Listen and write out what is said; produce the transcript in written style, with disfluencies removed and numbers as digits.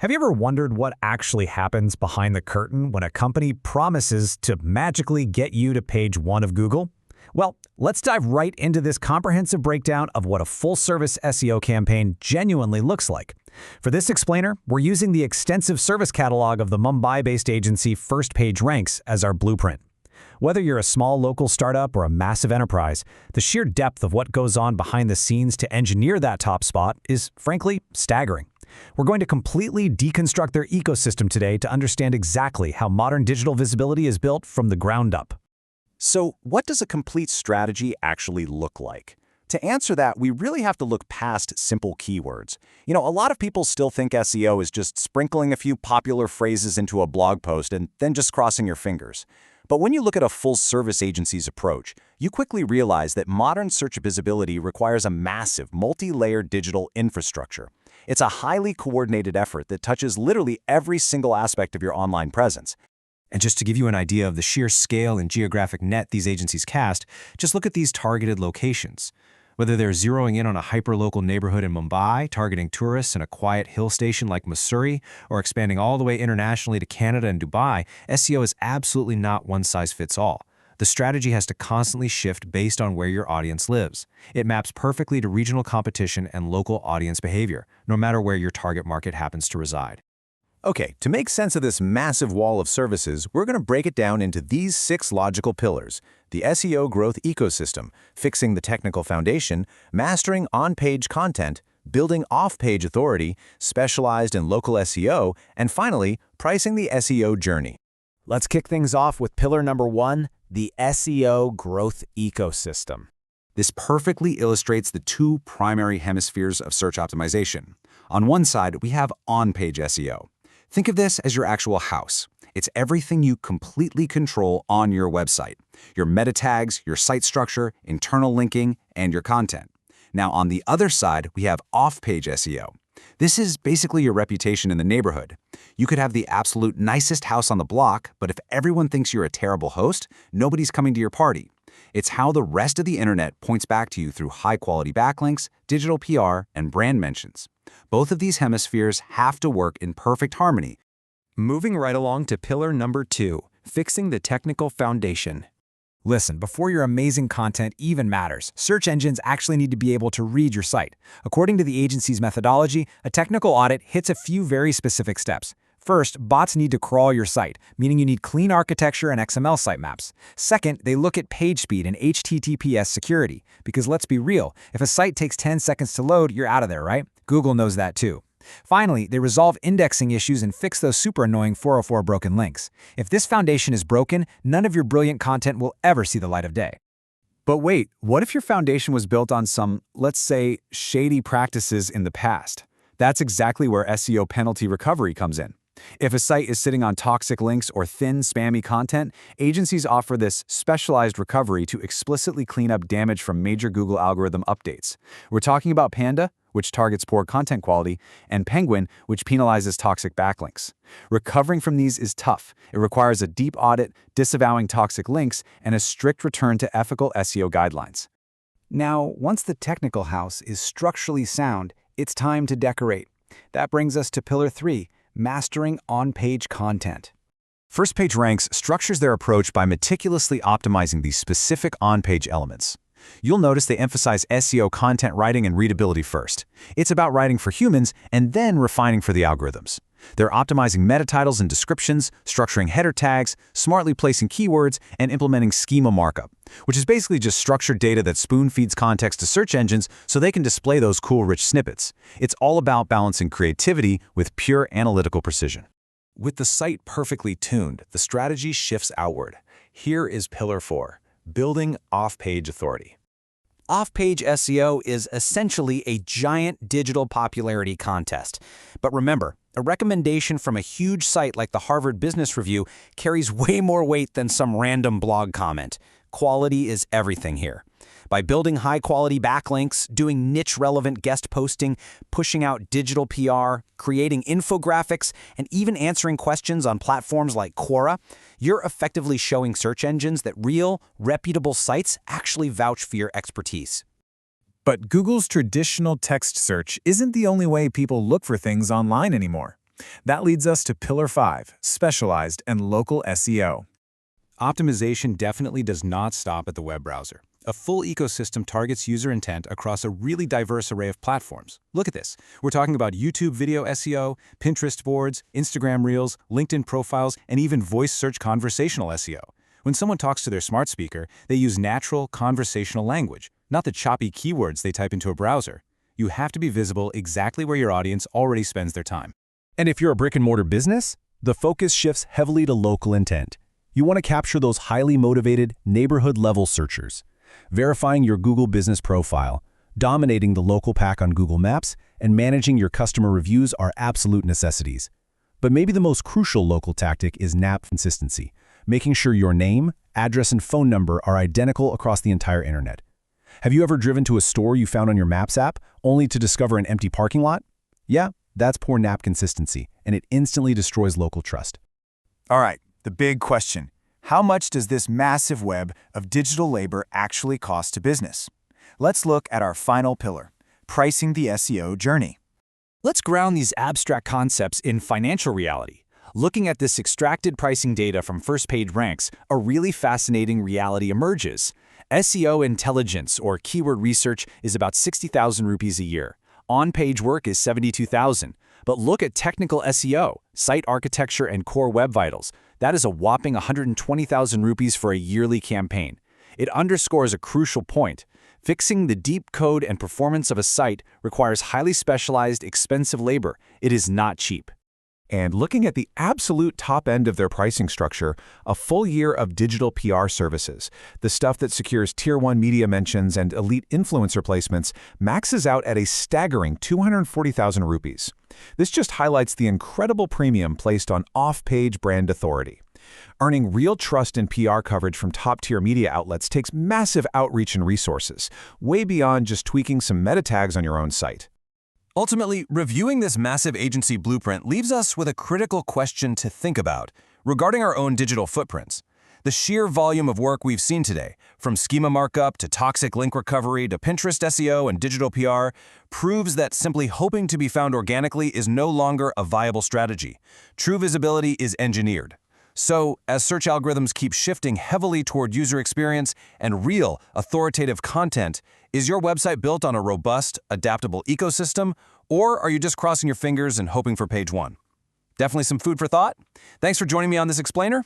Have you ever wondered what actually happens behind the curtain when a company promises to magically get you to page 1 of Google? Well, let's dive right into this comprehensive breakdown of what a full-service SEO campaign genuinely looks like. For this explainer, we're using the extensive service catalog of the Mumbai-based agency First Page Ranks as our blueprint. Whether you're a small local startup or a massive enterprise, the sheer depth of what goes on behind the scenes to engineer that top spot is, frankly, staggering. We're going to completely deconstruct their ecosystem today to understand exactly how modern digital visibility is built from the ground up. So, what does a complete strategy actually look like? To answer that, we really have to look past simple keywords. A lot of people still think SEO is just sprinkling a few popular phrases into a blog post and then just crossing your fingers. But when you look at a full-service agency's approach, you quickly realize that modern search visibility requires a massive, multi-layered digital infrastructure. It's a highly coordinated effort that touches literally every single aspect of your online presence. And just to give you an idea of the sheer scale and geographic net these agencies cast, just look at these targeted locations. Whether they're zeroing in on a hyper-local neighborhood in Mumbai, targeting tourists in a quiet hill station like Missouri, or expanding all the way internationally to Canada and Dubai, SEO is absolutely not one-size-fits-all. The strategy has to constantly shift based on where your audience lives. It maps perfectly to regional competition and local audience behavior, no matter where your target market happens to reside. Okay, to make sense of this massive wall of services, we're going to break it down into these 6 logical pillars: the SEO growth ecosystem, fixing the technical foundation, mastering on-page content, building off-page authority, specialized in local SEO, and finally, pricing the SEO journey. Let's kick things off with pillar number 1, the SEO growth ecosystem. This perfectly illustrates the 2 primary hemispheres of search optimization. On one side, we have on-page SEO. Think of this as your actual house. It's everything you completely control on your website: your meta tags, your site structure, internal linking, and your content. Now, on the other side, we have off-page SEO. This is basically your reputation in the neighborhood. You could have the absolute nicest house on the block, but if everyone thinks you're a terrible host, nobody's coming to your party. It's how the rest of the internet points back to you through high-quality backlinks, digital PR, and brand mentions. Both of these hemispheres have to work in perfect harmony. Moving right along to pillar number 2, fixing the technical foundation. Listen, before your amazing content even matters, search engines actually need to be able to read your site. According to the agency's methodology, a technical audit hits a few very specific steps. First, bots need to crawl your site, meaning you need clean architecture and XML sitemaps. Second, they look at page speed and HTTPS security, because let's be real, if a site takes 10 seconds to load, you're out of there, right? Google knows that too. Finally, they resolve indexing issues and fix those super annoying 404 broken links. If this foundation is broken, none of your brilliant content will ever see the light of day. But wait, what if your foundation was built on some, let's say, shady practices in the past? That's exactly where SEO penalty recovery comes in. If a site is sitting on toxic links or thin, spammy content, agencies offer this specialized recovery to explicitly clean up damage from major Google algorithm updates. We're talking about Panda, which targets poor content quality, and Penguin, which penalizes toxic backlinks. Recovering from these is tough. It requires a deep audit, disavowing toxic links, and a strict return to ethical SEO guidelines. Now, once the technical house is structurally sound, it's time to decorate. That brings us to pillar 3, mastering on-page content. First Page Ranks structures their approach by meticulously optimizing these specific on-page elements. You'll notice they emphasize SEO content writing and readability first. It's about writing for humans and then refining for the algorithms. They're optimizing meta titles and descriptions, structuring header tags, smartly placing keywords, and implementing schema markup, which is basically just structured data that spoon-feeds context to search engines so they can display those cool, rich snippets. It's all about balancing creativity with pure analytical precision. With the site perfectly tuned, the strategy shifts outward. Here is pillar 4, building off-page authority. Off-page SEO is essentially a giant digital popularity contest. But remember, a recommendation from a huge site like the Harvard Business Review carries way more weight than some random blog comment. Quality is everything here. By building high-quality backlinks, doing niche-relevant guest posting, pushing out digital PR, creating infographics, and even answering questions on platforms like Quora, you're effectively showing search engines that real, reputable sites actually vouch for your expertise. But Google's traditional text search isn't the only way people look for things online anymore. That leads us to Pillar 5, specialized and local SEO. Optimization definitely does not stop at the web browser. A full ecosystem targets user intent across a really diverse array of platforms. Look at this. We're talking about YouTube video SEO, Pinterest boards, Instagram Reels, LinkedIn profiles, and even voice search conversational SEO. When someone talks to their smart speaker, they use natural, conversational language, not the choppy keywords they type into a browser. You have to be visible exactly where your audience already spends their time. And if you're a brick-and-mortar business, the focus shifts heavily to local intent. You want to capture those highly motivated, neighborhood-level searchers. Verifying your Google business profile, dominating the local pack on Google Maps, and managing your customer reviews are absolute necessities. But maybe the most crucial local tactic is NAP consistency, making sure your name, address, and phone number are identical across the entire internet. Have you ever driven to a store you found on your Maps app, only to discover an empty parking lot? Yeah, that's poor NAP consistency, and it instantly destroys local trust. All right, the big question. How much does this massive web of digital labor actually cost to business? Let's look at our final pillar, pricing the SEO journey. Let's ground these abstract concepts in financial reality. Looking at this extracted pricing data from first-page ranks, a really fascinating reality emerges. SEO intelligence, or keyword research, is about 60,000 rupees a year. On-page work is 72,000. But look at technical SEO, site architecture, and core web vitals. That is a whopping 120,000 rupees for a yearly campaign. It underscores a crucial point. Fixing the deep code and performance of a site requires highly specialized, expensive labor. It is not cheap. And looking at the absolute top end of their pricing structure, a full year of digital PR services, the stuff that secures Tier 1 media mentions and elite influencer placements, maxes out at a staggering 240,000 rupees. This just highlights the incredible premium placed on off-page brand authority. Earning real trust in PR coverage from top-tier media outlets takes massive outreach and resources, way beyond just tweaking some meta tags on your own site. Ultimately, reviewing this massive agency blueprint leaves us with a critical question to think about regarding our own digital footprints. The sheer volume of work we've seen today, from schema markup to toxic link recovery to Pinterest SEO and digital PR, proves that simply hoping to be found organically is no longer a viable strategy. True visibility is engineered. So, as search algorithms keep shifting heavily toward user experience and real, authoritative content, is your website built on a robust, adaptable ecosystem, or are you just crossing your fingers and hoping for page one? Definitely some food for thought. Thanks for joining me on this explainer.